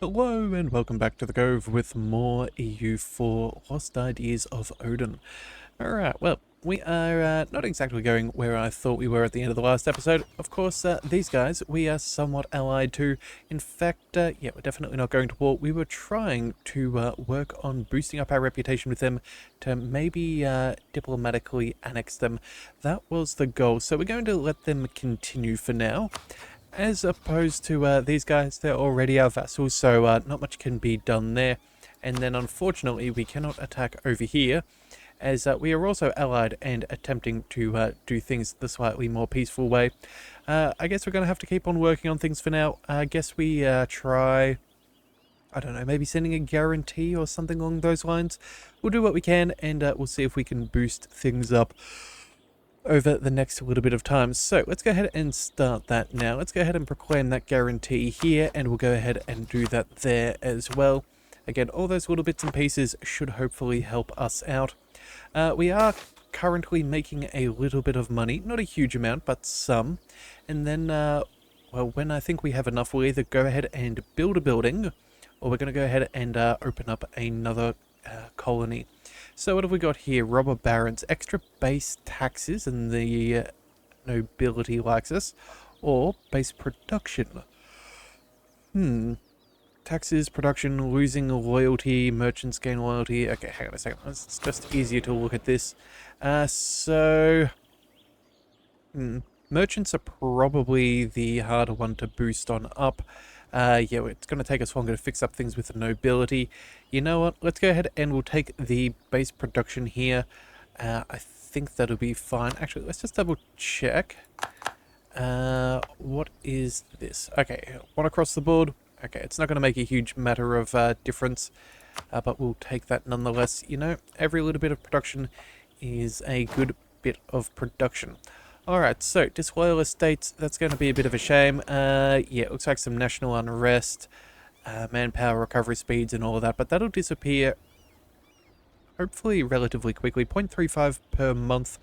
Hello and welcome back to the Cove with more EU4 Lost Ideas of Odin. Alright, well, we are not exactly going where I thought we were at the end of the last episode. Of course, these guys we are somewhat allied to. In fact, yeah, we're definitely not going to war. We were trying to work on boosting up our reputation with them to maybe diplomatically annex them. That was the goal, so we're going to let them continue for now. As opposed to these guys, they're already our vassals, so not much can be done there. And then unfortunately we cannot attack over here, as we are also allied and attempting to do things the slightly more peaceful way. I guess we're going to have to keep on working on things for now. I guess we try, I don't know, maybe sending a guarantee or something along those lines. We'll do what we can, and we'll see if we can boost things up over the next little bit of time. So let's go ahead and start that now. Let's go ahead and proclaim that guarantee here, and we'll go ahead and do that there as well. Again, all those little bits and pieces should hopefully help us out. We are currently making a little bit of money, not a huge amount, but some. And then, well, when I think we have enough, we'll either go ahead and build a building, or we're going to go ahead and open up another colony. So what have we got here? Robber barons, extra base taxes, and the nobility likes us, or base production. Taxes, production, losing loyalty, merchants gain loyalty. Okay, hang on a second. It's just easier to look at this. Merchants are probably the harder one to boost on up. Yeah, it's going to take us longer to fix up things with the nobility. You know what? Let's go ahead and we'll take the base production here. I think that'll be fine. Actually, let's just double check. What is this? Okay, one across the board. Okay, it's not going to make a huge matter of difference, but we'll take that nonetheless. You know, every little bit of production is a good bit of production. Alright, so disloyal estates, that's going to be a bit of a shame. Yeah, it looks like some national unrest, manpower recovery speeds and all of that, but that'll disappear hopefully relatively quickly. 0.35 per month,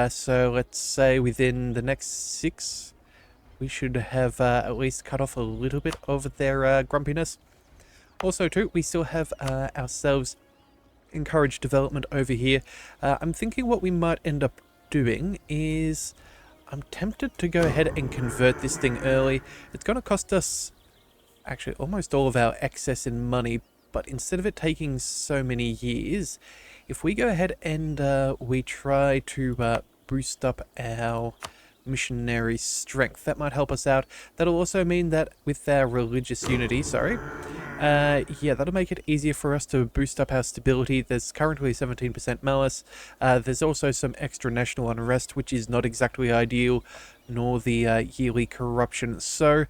so let's say within the next 6, we should have at least cut off a little bit of their grumpiness. Also too, we still have ourselves encouraged development over here. I'm thinking what we might end up doing is, I'm tempted to go ahead and convert this thing early. It's going to cost us actually almost all of our excess in money, but instead of it taking so many years, if we go ahead and we try to boost up our missionary strength, that might help us out. That'll also mean that with our religious unity, yeah, that'll make it easier for us to boost up our stability. There's currently 17% malice. There's also some extra national unrest, which is not exactly ideal, nor the yearly corruption. So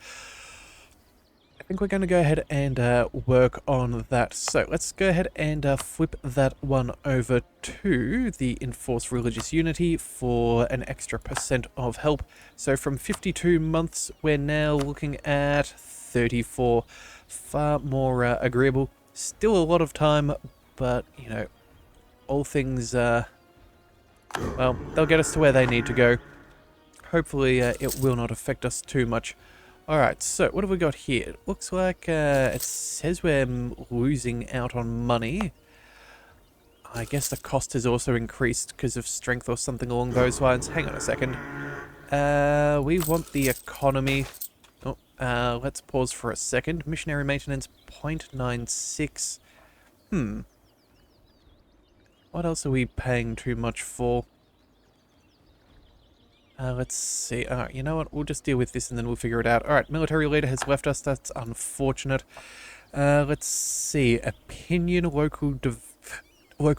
I think we're going to go ahead and work on that. So let's go ahead and flip that one over to the enforced religious unity for an extra % of help. So from 52 months, we're now looking at 34. Far more agreeable. Still a lot of time, but, you know, all things, well, they'll get us to where they need to go. Hopefully, it will not affect us too much. Alright, so what have we got here? It looks like it says we're losing out on money. I guess the cost has also increased because of strength or something along those lines. Hang on a second. We want the economy. Oh, let's pause for a second. Missionary maintenance 0.96. What else are we paying too much for? Let's see. Alright, you know what? We'll just deal with this and then we'll figure it out. Alright, military leader has left us. That's unfortunate. Let's see. Opinion, local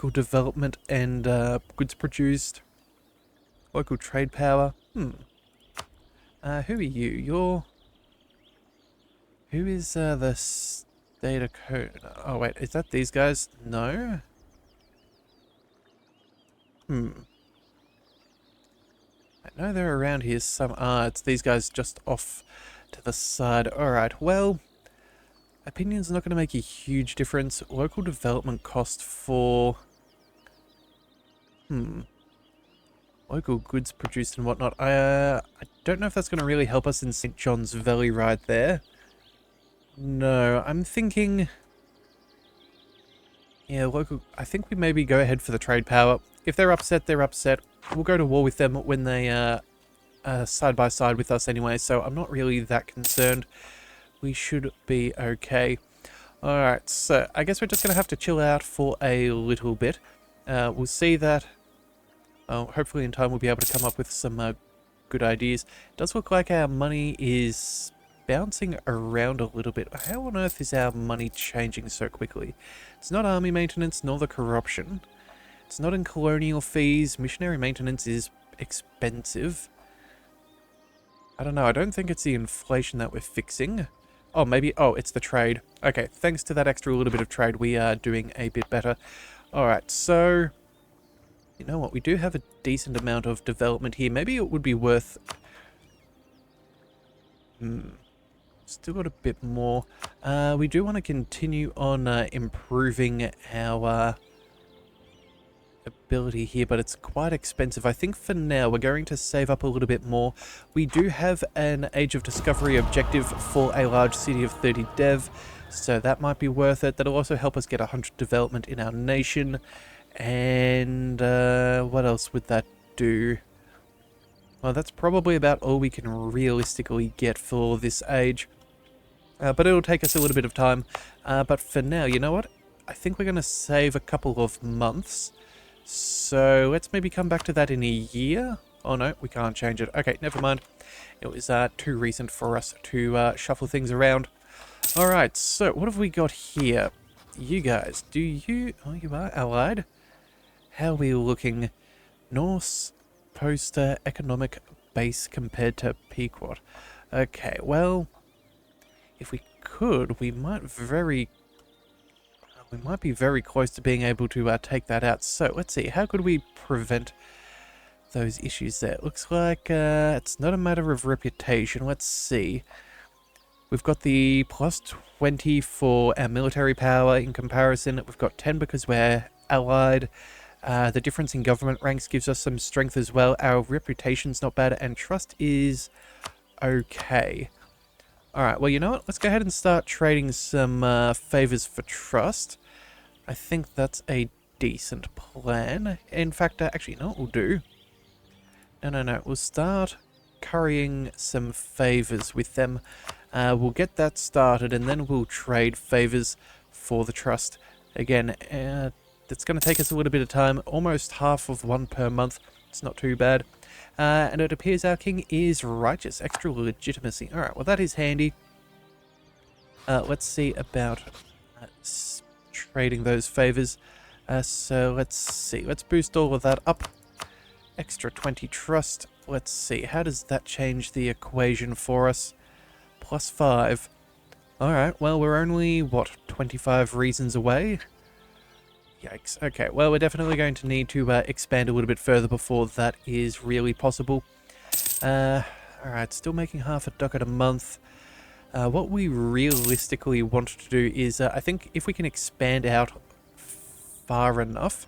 development and goods produced. Local trade power. Who are you? Who is the state of code? Oh wait, is that these guys? No? I know they're around here some. It's these guys just off to the side. Alright, well, opinion's not going to make a huge difference. Local development cost for... local goods produced and whatnot. I don't know if that's going to really help us in St. John's Valley right there. No, I'm thinking... Yeah, local... I think we maybe go ahead for the trade power. If they're upset, they're upset. We'll go to war with them when they are side by side with us anyway, so I'm not really that concerned. We should be okay. Alright, so I guess we're just going to have to chill out for a little bit. We'll see that... hopefully in time we'll be able to come up with some good ideas. It does look like our money is bouncing around a little bit. How on earth is our money changing so quickly? It's not army maintenance nor the corruption. It's not in colonial fees. Missionary maintenance is expensive. I don't know. I don't think it's the inflation that we're fixing. Oh, maybe... Oh, it's the trade. Okay, thanks to that extra little bit of trade, we are doing a bit better. Alright, so... You know what? We do have a decent amount of development here. Maybe it would be worth... Still got a bit more. We do want to continue on improving our... ability here, but it's quite expensive. I think for now we're going to save up a little bit more. We do have an Age of Discovery objective for a large city of 30 dev, so that might be worth it. That'll also help us get 100 development in our nation. And what else would that do? Well, that's probably about all we can realistically get for this age. But it'll take us a little bit of time. But for now, you know what? I think we're going to save a couple of months. So let's maybe come back to that in a year. Oh no, we can't change it. Okay, never mind. It was too recent for us to shuffle things around. Alright, so what have we got here? You guys, do you... Oh, you are allied? How are we looking? Norse poster economic base compared to Pequot. Okay, well, if we could, we might be very close to being able to take that out. So let's see, how could we prevent those issues there? It looks like it's not a matter of reputation. Let's see. We've got the plus 20 for our military power in comparison. We've got 10 because we're allied. The difference in government ranks gives us some strength as well. Our reputation's not bad, and trust is okay. Alright, well, you know what? Let's go ahead and start trading some favors for trust. I think that's a decent plan. In fact, actually, you know what we'll do? No. We'll start currying some favors with them. We'll get that started, and then we'll trade favors for the trust. Again, it's going to take us a little bit of time. Almost half of one per month. It's not too bad. And it appears our king is righteous. Extra legitimacy. Alright, well that is handy. Let's see about trading those favors. So let's see. Let's boost all of that up. Extra 20 trust. Let's see. How does that change the equation for us? Plus 5. Alright, well we're only, what, 25 reasons away? Yikes. Okay, well, we're definitely going to need to expand a little bit further before that is really possible. Alright, still making half a ducat a month. What we realistically want to do is, I think if we can expand out far enough,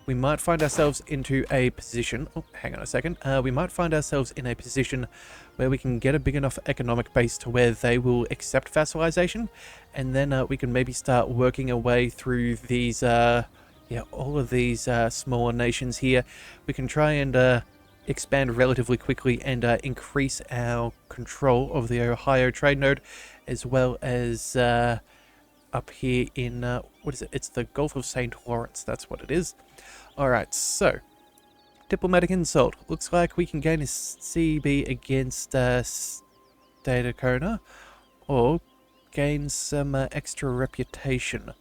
we might find ourselves into a position... Oh, hang on a second. We might find ourselves in a position where we can get a big enough economic base to where they will accept vassalization, and then we can maybe start working our way through these, all of these smaller nations here. We can try and expand relatively quickly and increase our control of the Ohio trade node, as well as up here in, what is it? It's the Gulf of St. Lawrence, that's what it is. Alright, so... Diplomatic insult. Looks like we can gain a CB against Statacona, or gain some extra reputation.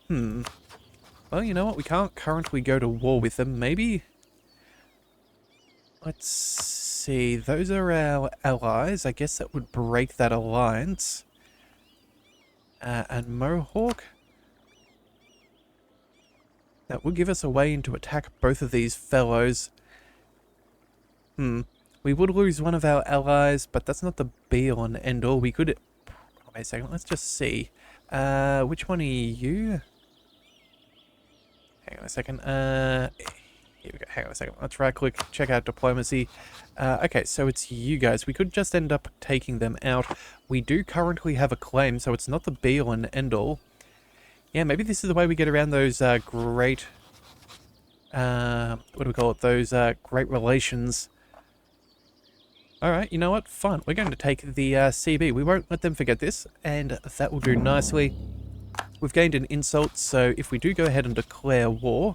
Well, you know what? We can't currently go to war with them. Maybe... Let's see. Those are our allies. I guess that would break that alliance. And Mohawk... That would give us a way in to attack both of these fellows. We would lose one of our allies, but that's not the be-all and end-all. We could... Wait a second, let's just see. Which one are you? Hang on a second. Here we go. Hang on a second. Let's right click, check out diplomacy. Okay, so it's you guys. We could just end up taking them out. We do currently have a claim, so it's not the be all and end all. Yeah, maybe this is the way we get around those great... what do we call it? Those great relations. Alright, you know what? Fine. We're going to take the CB. We won't let them forget this, and that will do nicely. We've gained an insult, so if we do go ahead and declare war,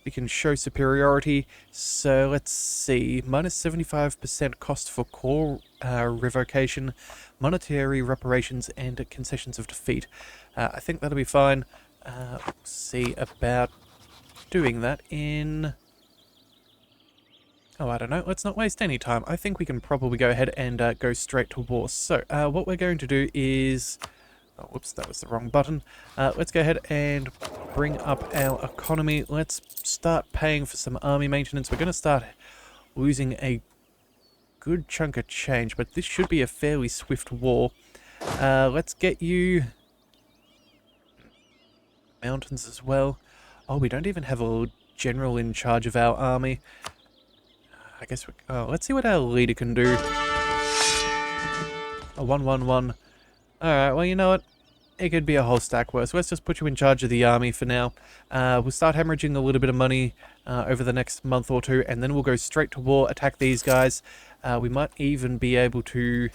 we can show superiority. So let's see, minus 75% cost for core revocation, monetary reparations, and concessions of defeat. I think that'll be fine. See about doing that in... Oh, I don't know. Let's not waste any time. I think we can probably go ahead and go straight to war. So what we're going to do is... Oh, whoops, that was the wrong button. Let's go ahead and bring up our economy. Let's start paying for some army maintenance. We're going to start losing a good chunk of change, but this should be a fairly swift war. Let's get you... mountains as well. Oh, we don't even have a general in charge of our army. I guess we... Oh, let's see what our leader can do. A 1-1-1. Alright, well, you know what? It could be a whole stack worse. Let's just put you in charge of the army for now. We'll start hemorrhaging a little bit of money over the next month or two, and then we'll go straight to war, attack these guys. We might even be able to...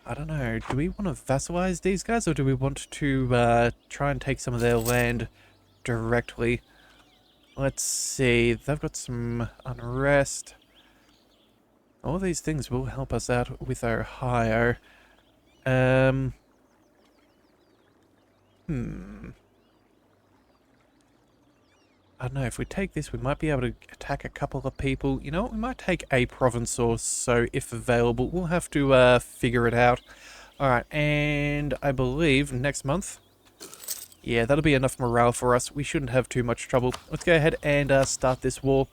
I don't know, do we want to vassalize these guys, or do we want to try and take some of their land directly? Let's see, they've got some unrest. All these things will help us out with Ohio. I don't know, if we take this, we might be able to attack a couple of people. You know what, we might take a province or so, if available. We'll have to figure it out. Alright, and I believe next month... Yeah, that'll be enough morale for us. We shouldn't have too much trouble. Let's go ahead and start this war.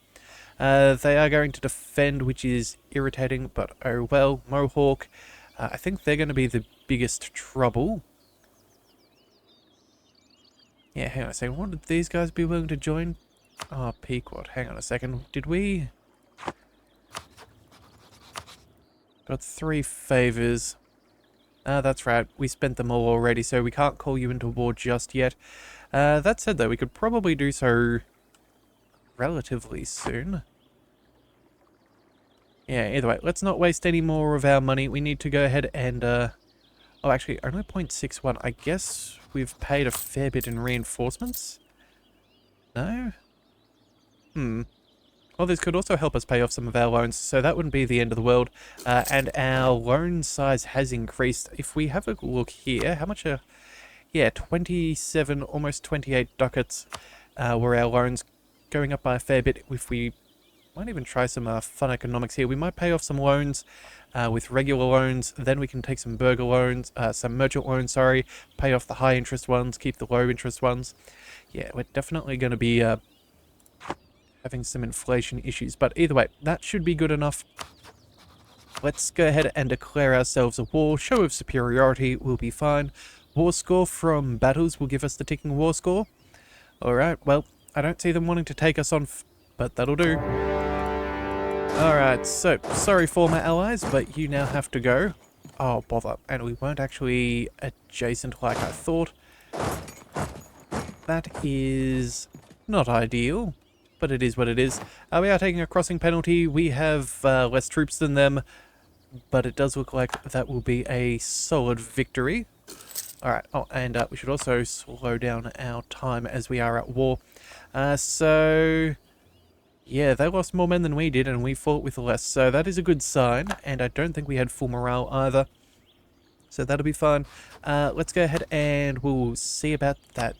They are going to defend, which is irritating, but oh well. Mohawk... I think they're going to be the biggest trouble. Yeah, hang on a second. Would these guys be willing to join? Oh, Pequot. Hang on a second. Did we... Got 3 favors. Ah, that's right. We spent them all already, so we can't call you into war just yet. That said, though, we could probably do so relatively soon. Yeah, either way, let's not waste any more of our money. We need to go ahead and, oh, actually, only 0.61. I guess we've paid a fair bit in reinforcements? No? Well, this could also help us pay off some of our loans, so that wouldn't be the end of the world. And our loan size has increased. If we have a look here, how much are... Yeah, 27, almost 28 ducats were our loans, going up by a fair bit. If we... Might even try some fun economics here. We might pay off some loans with regular loans, then we can take some burger loans, some merchant loans, sorry, pay off the high interest ones, keep the low interest ones. Yeah, we're definitely going to be having some inflation issues, but either way, that should be good enough. Let's go ahead and declare ourselves a war. Show of superiority will be fine. War score from battles will give us the ticking war score. Alright, well, I don't see them wanting to take us on, but that'll do. Alright, so, sorry former allies, but you now have to go. Oh, bother. And we weren't actually adjacent like I thought. That is not ideal, but it is what it is. We are taking a crossing penalty. We have less troops than them, but it does look like that will be a solid victory. Alright, oh, and we should also slow down our time as we are at war. So... Yeah, they lost more men than we did, and we fought with less, so that is a good sign, and I don't think we had full morale either. So that'll be fine. Let's go ahead and we'll see about that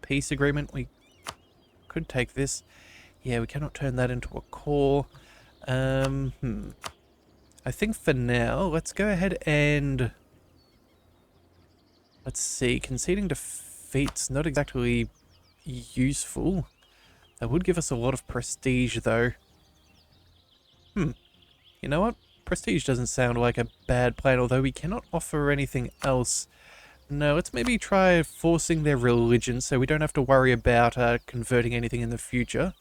peace agreement. We could take this. Yeah, we cannot turn that into a core. I think for now, let's go ahead and... Let's see, conceding defeat's not exactly useful. That would give us a lot of prestige, though. You know what? Prestige doesn't sound like a bad plan, although we cannot offer anything else No, let's maybe try forcing their religion so we don't have to worry about converting anything in the future.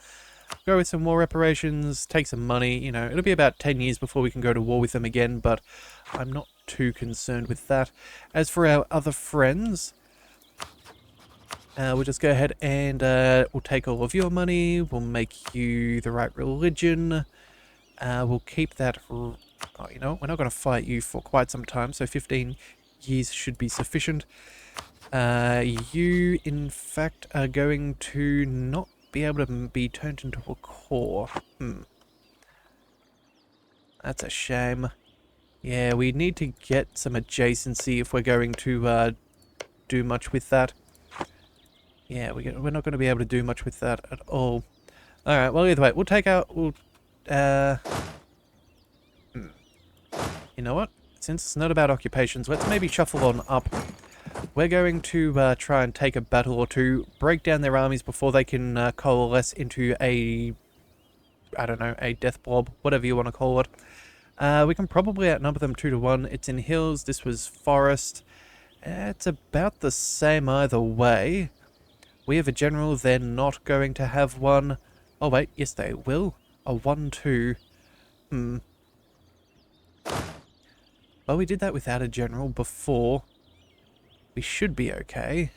Go with some war reparations, take some money, you know, it'll be about 10 years before we can go to war with them again, but I'm not too concerned with that. As for our other friends, we'll just go ahead and we'll take all of your money, we'll make you the right religion, we'll keep that... Oh, you know, we're not going to fight you for quite some time, so 15 years should be sufficient. You, in fact, are going to not be able to be turned into a core. That's a shame. Yeah, we need to get some adjacency if we're going to do much with that. Yeah, we're not going to be able to do much with that at all. Alright, well, either way, we'll take out... You know what? Since it's not about occupations, let's maybe shuffle on up. We're going to try and take a battle or two, break down their armies before they can coalesce into a... I don't know, a death blob, whatever you want to call it. We can probably outnumber them 2 to 1. It's in hills, this was forest. It's about the same either way. We have a general, they're not going to have one. Oh wait, yes they will. A 1-2. Well, we did that without a general before. We should be okay.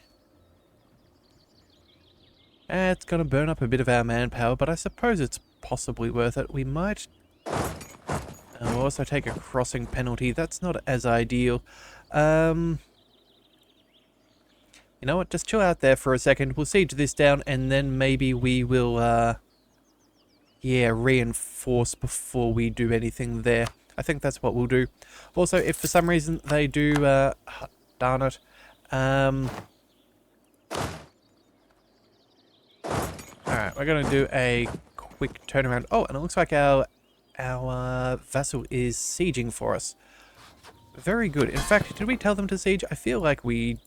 It's going to burn up a bit of our manpower, but I suppose it's possibly worth it. We might... we'll also take a crossing penalty. That's not as ideal. You know what? Just chill out there for a second. We'll siege this down, and then maybe we will, yeah, reinforce before we do anything there. I think that's what we'll do. Also, if for some reason they do, darn it, alright, we're going to do a quick turnaround. Oh, and it looks like our vassal is sieging for us. Very good. In fact, did we tell them to siege? I feel like we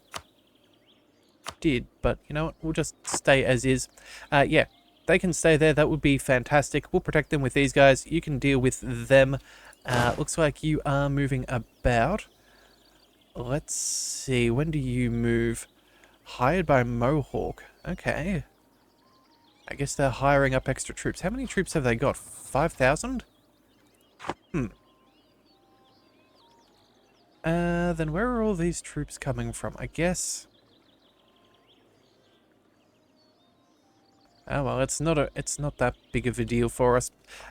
did, but you know what? We'll just stay as is. Yeah, they can stay there. That would be fantastic. We'll protect them with these guys. You can deal with them. Looks like you are moving about. Let's see. When do you move? Hired by Mohawk. Okay. I guess they're hiring up extra troops. How many troops have they got? 5,000? Then where are all these troops coming from? I guess... Oh well, it's not that big of a deal for us.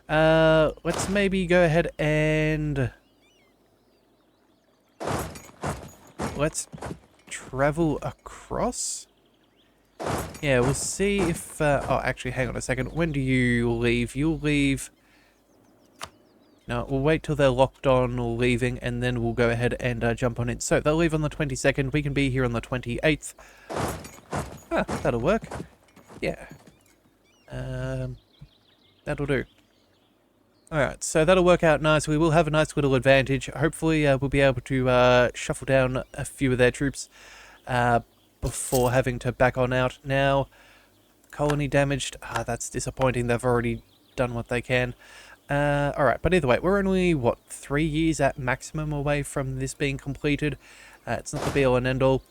Let's maybe go ahead and... Let's travel across? Yeah, we'll see if... oh, actually, hang on a second. When do you leave? You'll leave... No, we'll wait till they're locked on leaving, and then we'll go ahead and jump on in. So, they'll leave on the 22nd. We can be here on the 28th. Ah, that'll work. Yeah. That'll do. Alright, so that'll work out nice. We will have a nice little advantage. Hopefully we'll be able to shuffle down a few of their troops before having to back on out. Now, colony damaged. That's disappointing. They've already done what they can. Alright, but either way, we're only, what, 3 years at maximum away from this being completed. It's not the be-all and end-all.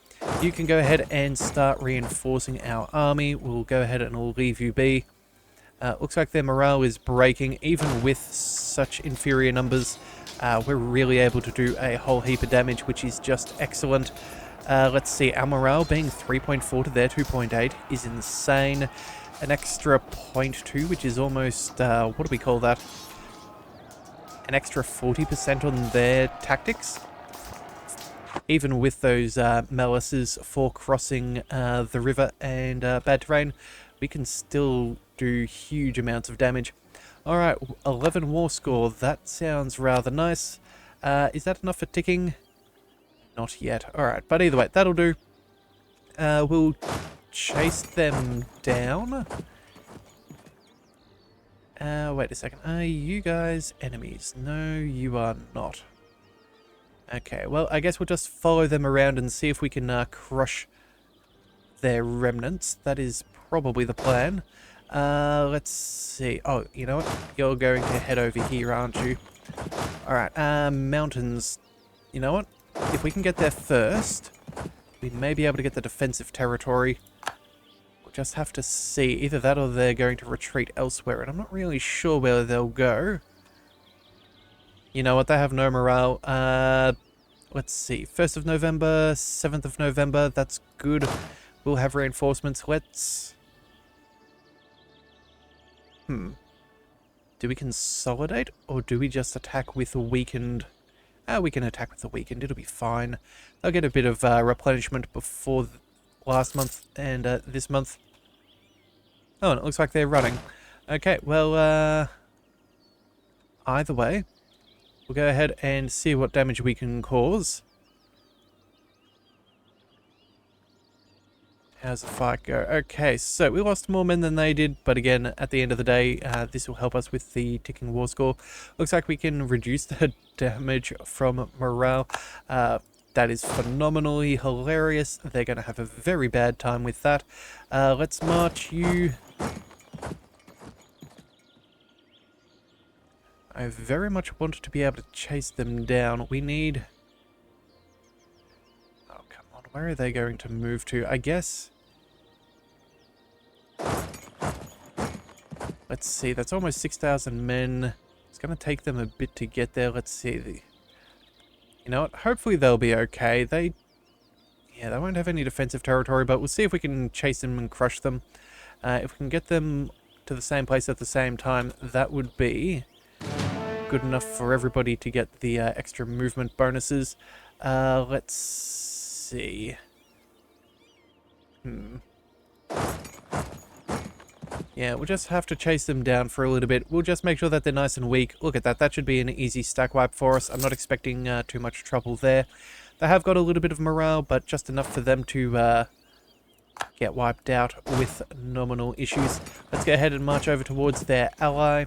You can go ahead and start reinforcing our army. We'll go ahead and we'll leave you be. Looks like their morale is breaking. Even with such inferior numbers, we're really able to do a whole heap of damage, which is just excellent. Let's see, our morale being 3.4 to their 2.8 is insane. An extra 0.2, which is almost, what do we call that? An extra 40% on their tactics. Even with those malices for crossing the river and bad terrain, we can still do huge amounts of damage. Alright, 11 war score. That sounds rather nice. Is that enough for ticking? Not yet. Alright, but either way, that'll do. We'll chase them down. Wait a second. Are you guys enemies? No, you are not. Okay, well, I guess we'll just follow them around and see if we can crush their remnants. That is probably the plan. Let's see. Oh, you know what? You're going to head over here, aren't you? Alright, mountains. You know what? If we can get there first, We may be able to get the defensive territory. We'll just have to see. Either that or they're going to retreat elsewhere, and I'm not really sure where they'll go. You know what? They have no morale. Let's see. 1st of November, 7th of November. That's good. We'll have reinforcements. Let's... Do we consolidate, or do we just attack with a weakened... we can attack with the weakened. It'll be fine. They'll get a bit of replenishment before last month and this month. Oh, and it looks like they're running. Okay, well, either way, we'll go ahead and see what damage we can cause. How's the fight go? Okay, so we lost more men than they did, but again, at the end of the day, this will help us with the ticking war score. Looks like we can reduce the damage from morale. That is phenomenally hilarious. They're going to have a very bad time with that. Let's march you. I very much want to be able to chase them down. We need... Oh, come on. Where are they going to move to? I guess... Let's see. That's almost 6,000 men. It's going to take them a bit to get there. Let's see. You know what? Hopefully they'll be okay. They won't have any defensive territory, but we'll see if we can chase them and crush them. If we can get them to the same place at the same time, that would be good enough for everybody to get the extra movement bonuses. Let's see. Yeah, we'll just have to chase them down for a little bit. We'll just make sure that they're nice and weak. Look at that. That should be an easy stack wipe for us. I'm not expecting too much trouble there. They have got a little bit of morale, but just enough for them to get wiped out with nominal issues. Let's go ahead and march over towards their ally.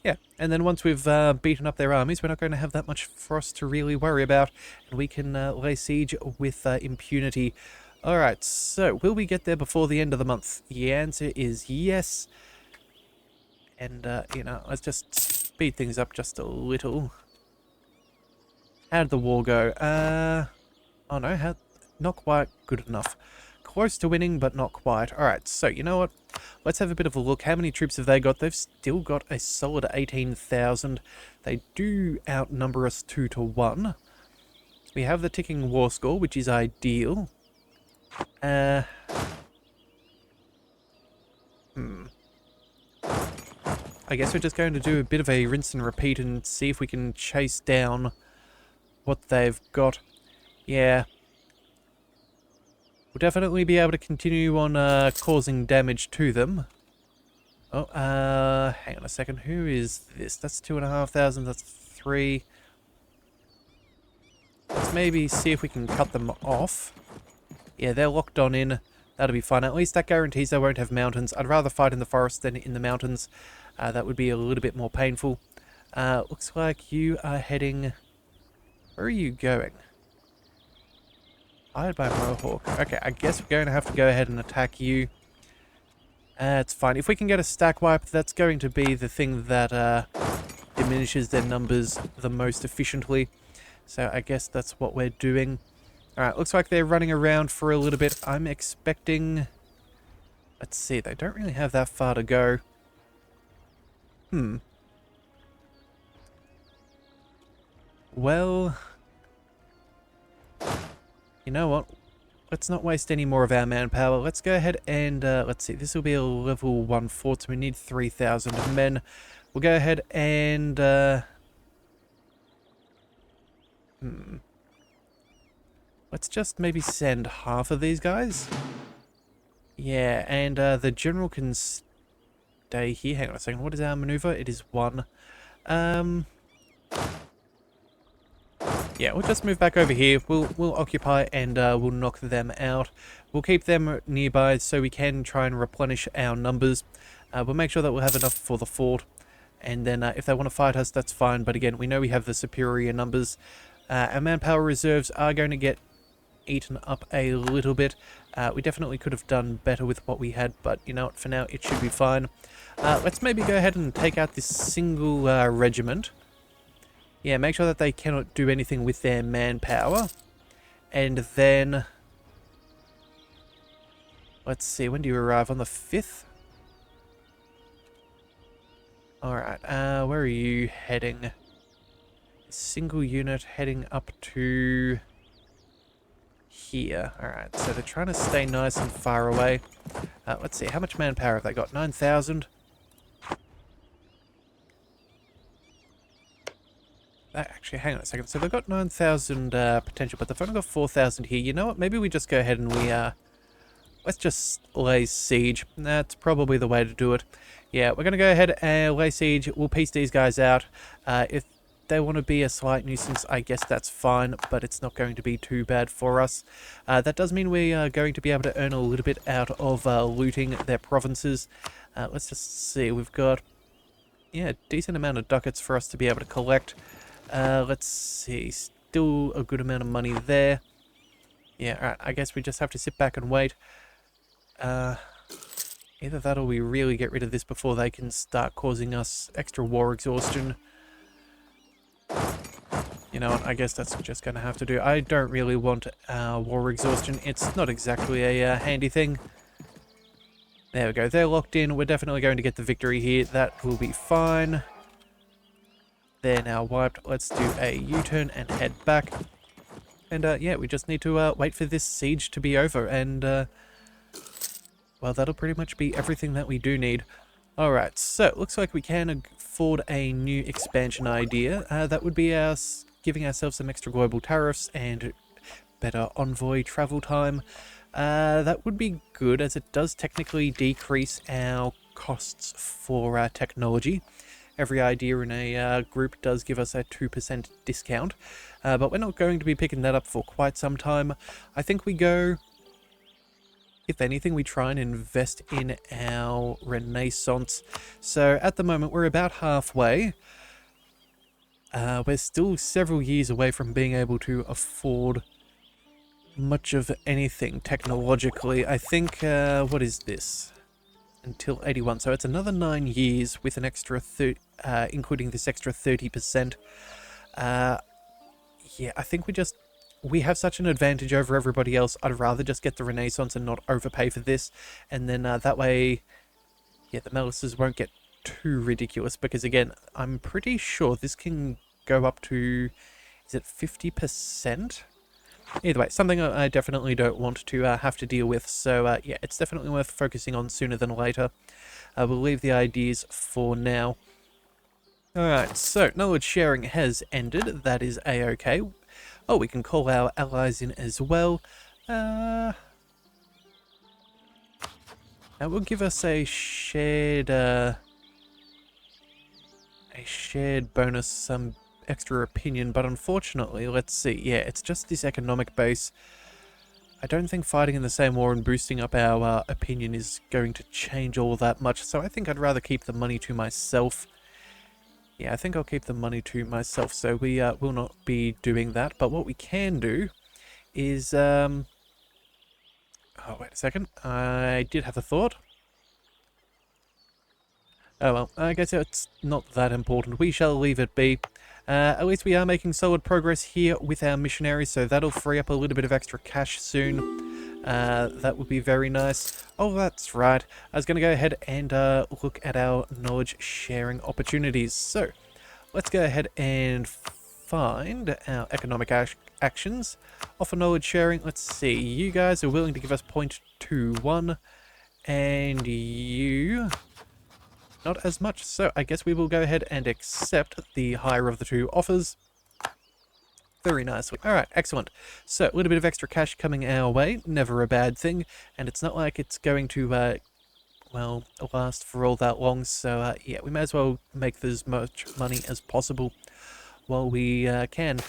Yeah, and then once we've beaten up their armies, we're not going to have that much for us to really worry about, and we can lay siege with impunity. Alright, so will we get there before the end of the month? The answer is yes. And, you know, let's just speed things up just a little. How did the war go? Oh no, not quite good enough. Close to winning, but not quite. Alright, so you know what? Let's have a bit of a look. How many troops have they got? They've still got a solid 18,000. They do outnumber us 2 to 1. We have the ticking war score, which is ideal. I guess we're just going to do a bit of a rinse and repeat and see if we can chase down what they've got. Yeah. We'll definitely be able to continue on causing damage to them. Oh, hang on a second. Who is this? That's 2,500. That's 3. Let's maybe see if we can cut them off. Yeah, they're locked on in. That'll be fine. At least that guarantees they won't have mountains. I'd rather fight in the forest than in the mountains. That would be a little bit more painful. Looks like you are heading... Where are you going? Hired by Mohawk. Okay, I guess we're going to have to go ahead and attack you. It's fine. If we can get a stack wipe, that's going to be the thing that diminishes their numbers the most efficiently. So I guess that's what we're doing. Alright, looks like they're running around for a little bit. I'm expecting... Let's see, they don't really have that far to go. Well... You know what? Let's not waste any more of our manpower. Let's go ahead and, let's see, this will be a level 1 fort, so we need 3,000 men. We'll go ahead and, let's just maybe send half of these guys. Yeah, and the general can stay here. Hang on a second. What is our maneuver? It is 1. Yeah, we'll just move back over here. We'll occupy and we'll knock them out. We'll keep them nearby so we can try and replenish our numbers. We'll make sure that we'll have enough for the fort. And then if they want to fight us, that's fine. But again, we know we have the superior numbers. Our manpower reserves are going to get eaten up a little bit. We definitely could have done better with what we had, but you know what, for now it should be fine. Let's maybe go ahead and take out this single regiment. Yeah, make sure that they cannot do anything with their manpower. And then, let's see, when do you arrive? On the 5th? Alright, where are you heading? Single unit heading up to here. Alright, so they're trying to stay nice and far away. Let's see, how much manpower have they got? 9,000? Actually, hang on a second. So they've got 9,000 potential, but they've only got 4,000 here. You know what? Maybe we just go ahead and let's just lay siege. That's probably the way to do it. Yeah, we're going to go ahead and lay siege. We'll piece these guys out. If they want to be a slight nuisance, I guess that's fine, but it's not going to be too bad for us. That does mean we are going to be able to earn a little bit out of looting their provinces. Let's just see. We've got, yeah, a decent amount of ducats for us to be able to collect. Let's see, still a good amount of money there. Yeah, alright, I guess we just have to sit back and wait. Either that or we really get rid of this before they can start causing us extra war exhaustion. You know what, I guess that's just going to have to do. I don't really want war exhaustion. It's not exactly a handy thing. There we go, they're locked in. We're definitely going to get the victory here. That will be fine. They're now wiped. Let's do a U-turn and head back. And yeah, we just need to wait for this siege to be over. And, well, that'll pretty much be everything that we do need. Alright, so it looks like we can afford a new expansion idea. That would be us giving ourselves some extra global tariffs and better envoy travel time. That would be good, as it does technically decrease our costs for technology. Every idea in a group does give us a 2% discount, but we're not going to be picking that up for quite some time. I think we go, if anything, we try and invest in our Renaissance. So at the moment, we're about halfway. We're still several years away from being able to afford much of anything technologically. I think, what is this? Until 81, so it's another 9 years with an extra including this extra 30%. Yeah, I think we have such an advantage over everybody else. I'd rather just get the Renaissance and not overpay for this, and then that way, yeah, the Melisses won't get too ridiculous, because again, I'm pretty sure this can go up to, is it 50%? Either way, something I definitely don't want to have to deal with, so yeah, it's definitely worth focusing on sooner than later. We'll leave the ideas for now. Alright, so knowledge sharing has ended, that is a-okay. Oh, we can call our allies in as well. That will give us a shared bonus, some extra opinion, but unfortunately, let's see, yeah, it's just this economic base. I don't think fighting in the same war and boosting up our opinion is going to change all that much, so I think I'd rather keep the money to myself. Yeah, I think I'll keep the money to myself, so we will not be doing that, but what we can do is, oh, wait a second, I did have a thought. Oh well, I guess it's not that important. We shall leave it be. At least we are making solid progress here with our missionaries, so that'll free up a little bit of extra cash soon. That would be very nice. Oh, that's right. I was going to go ahead and look at our knowledge sharing opportunities. So, let's go ahead and find our economic actions. Offer knowledge sharing. Let's see. You guys are willing to give us 0.21, and you... not as much, so I guess we will go ahead and accept the higher of the two offers. Very nicely. Alright, excellent. So, a little bit of extra cash coming our way, never a bad thing, and it's not like it's going to, well, last for all that long, so, yeah, we may as well make as much money as possible while we can.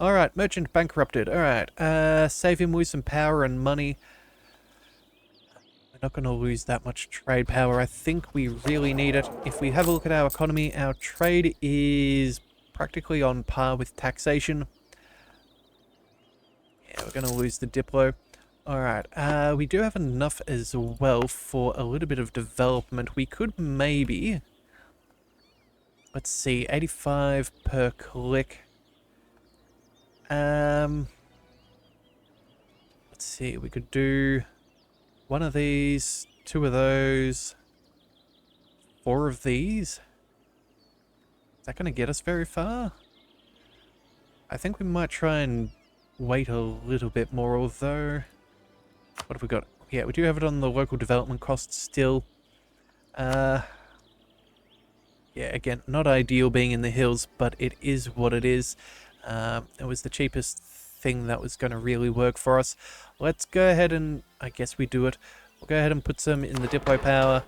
Alright, merchant bankrupted. Alright, save him with some power and money. Not going to lose that much trade power. I think we really need it. If we have a look at our economy, our trade is practically on par with taxation. Yeah, we're going to lose the Diplo. Alright, we do have enough as well for a little bit of development. We could maybe... let's see, 85 per click. let's see, we could do one of these, two of those, four of these. Is that going to get us very far? I think we might try and wait a little bit more, although... What have we got? Yeah, we do have it on the local development cost still. Yeah, again, not ideal being in the hills, but it is what it is. It was the cheapest thing that was going to really work for us. Let's go ahead and... I guess we do it. We'll go ahead and put some in the diplo power,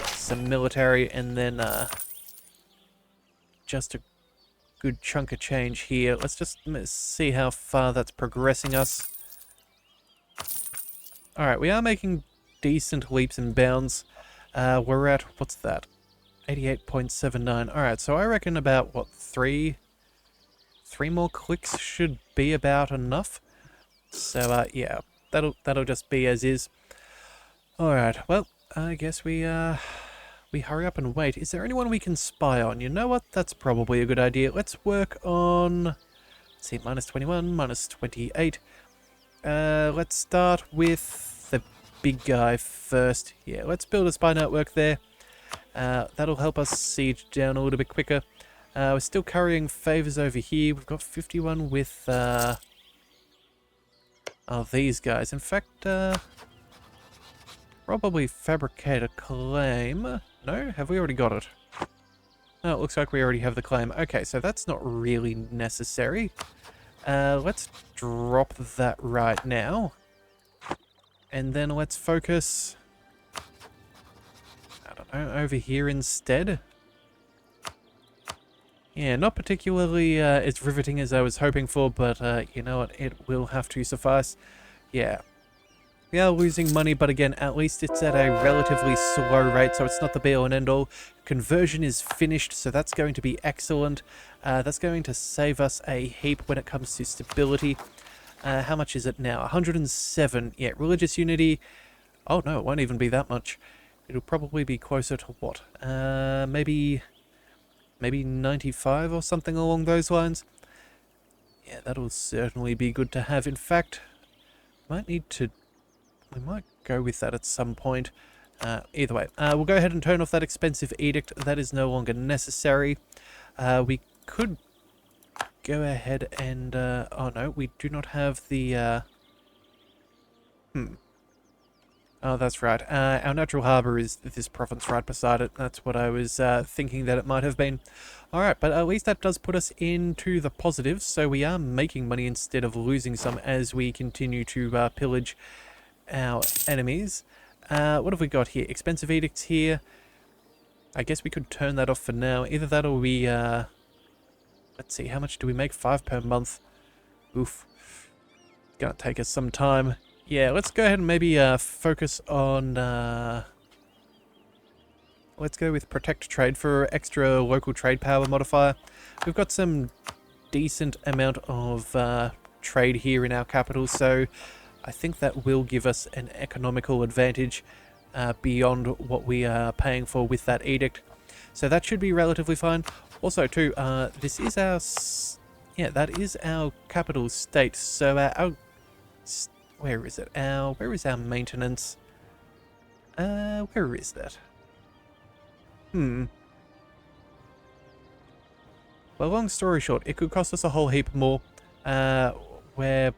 some military, and then just a good chunk of change here. Let's just see how far that's progressing us. Alright, we are making decent leaps and bounds. We're at, what's that? 88.79. Alright, so I reckon about, what, three more clicks should be about enough. So, yeah, that'll just be as is. Alright, well, I guess we hurry up and wait. Is there anyone we can spy on? You know what? That's probably a good idea. Let's work on... Let's see, minus 21, minus 28. Let's start with the big guy first. Yeah, let's build a spy network there. That'll help us siege down a little bit quicker. We're still carrying favors over here. We've got 51 with these guys. In fact, probably fabricate a claim. No? Have we already got it? No, it looks like we already have the claim. Okay, so that's not really necessary. Let's drop that right now. And then let's focus... I don't know, over here instead. Yeah, not particularly as riveting as I was hoping for, but you know what, it will have to suffice. Yeah. We are losing money, but again, at least it's at a relatively slow rate, so it's not the be-all and end-all. Conversion is finished, so that's going to be excellent. That's going to save us a heap when it comes to stability. How much is it now? 107. Yeah, religious unity. Oh no, it won't even be that much. It'll probably be closer to what? Maybe 95 or something along those lines. Yeah, that'll certainly be good to have. In fact, we might go with that at some point. Either way, we'll go ahead and turn off that expensive edict. That is no longer necessary. We could go ahead and... oh no, we do not have the... Oh, that's right. Our natural harbour is this province right beside it. That's what I was thinking that it might have been. Alright, but at least that does put us into the positives, so we are making money instead of losing some as we continue to pillage our enemies. What have we got here? Expensive edicts here. I guess we could turn that off for now. Either that or we... let's see, how much do we make? 5 per month. Oof. It's gonna take us some time. Yeah, let's go ahead and maybe focus on... let's go with Protect Trade for extra local trade power modifier. We've got some decent amount of trade here in our capital, so I think that will give us an economical advantage beyond what we are paying for with that edict. So that should be relatively fine. Also, too, this is our... yeah, that is our capital state, so our where is it? Where is our maintenance? Where is that? Well, long story short, it could cost us a whole heap more. We're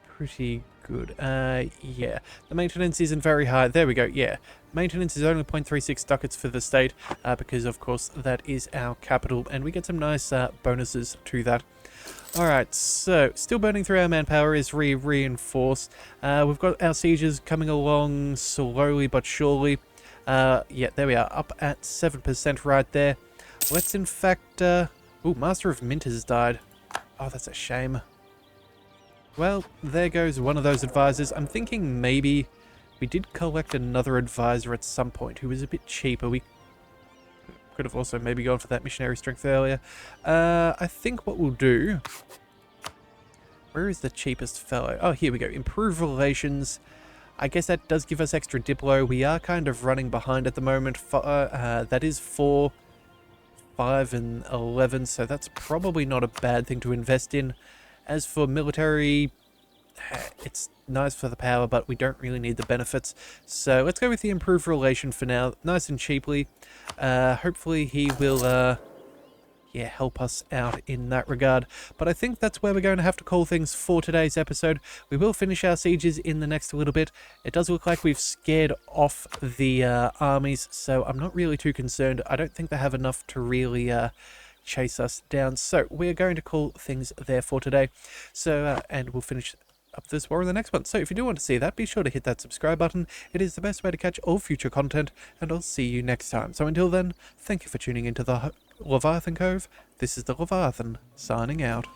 pretty good. Yeah. The maintenance isn't very high. There we go, yeah. Maintenance is only 0.36 ducats for the state, because, of course, that is our capital, and we get some nice bonuses to that. Alright, so, still burning through our manpower is reinforced. We've got our sieges coming along slowly but surely. Yeah, there we are, up at 7% right there. Let's in fact... ooh, Master of Mint has died. Oh, that's a shame. Well, there goes one of those advisors. I'm thinking maybe we did collect another advisor at some point who was a bit cheaper. We could have also maybe gone for that missionary strength earlier. I think what we'll do... Where is the cheapest fellow? Oh, here we go. Improve relations. I guess that does give us extra diplo. We are kind of running behind at the moment. That is 4, 5, and 11, so that's probably not a bad thing to invest in. As for military, it's nice for the power, but we don't really need the benefits. So let's go with the improved relation for now, nice and cheaply. Hopefully he will, yeah, help us out in that regard. But I think that's where we're going to have to call things for today's episode. We will finish our sieges in the next little bit. It does look like we've scared off the armies, so I'm not really too concerned. I don't think they have enough to really chase us down. So we're going to call things there for today. So, and we'll finish up this war in the next one. So if you do want to see that, be sure to hit that subscribe button. It is the best way to catch all future content, and I'll see you next time. So until then, thank you for tuning into the Leviathan Cove. This is the Leviathan, signing out.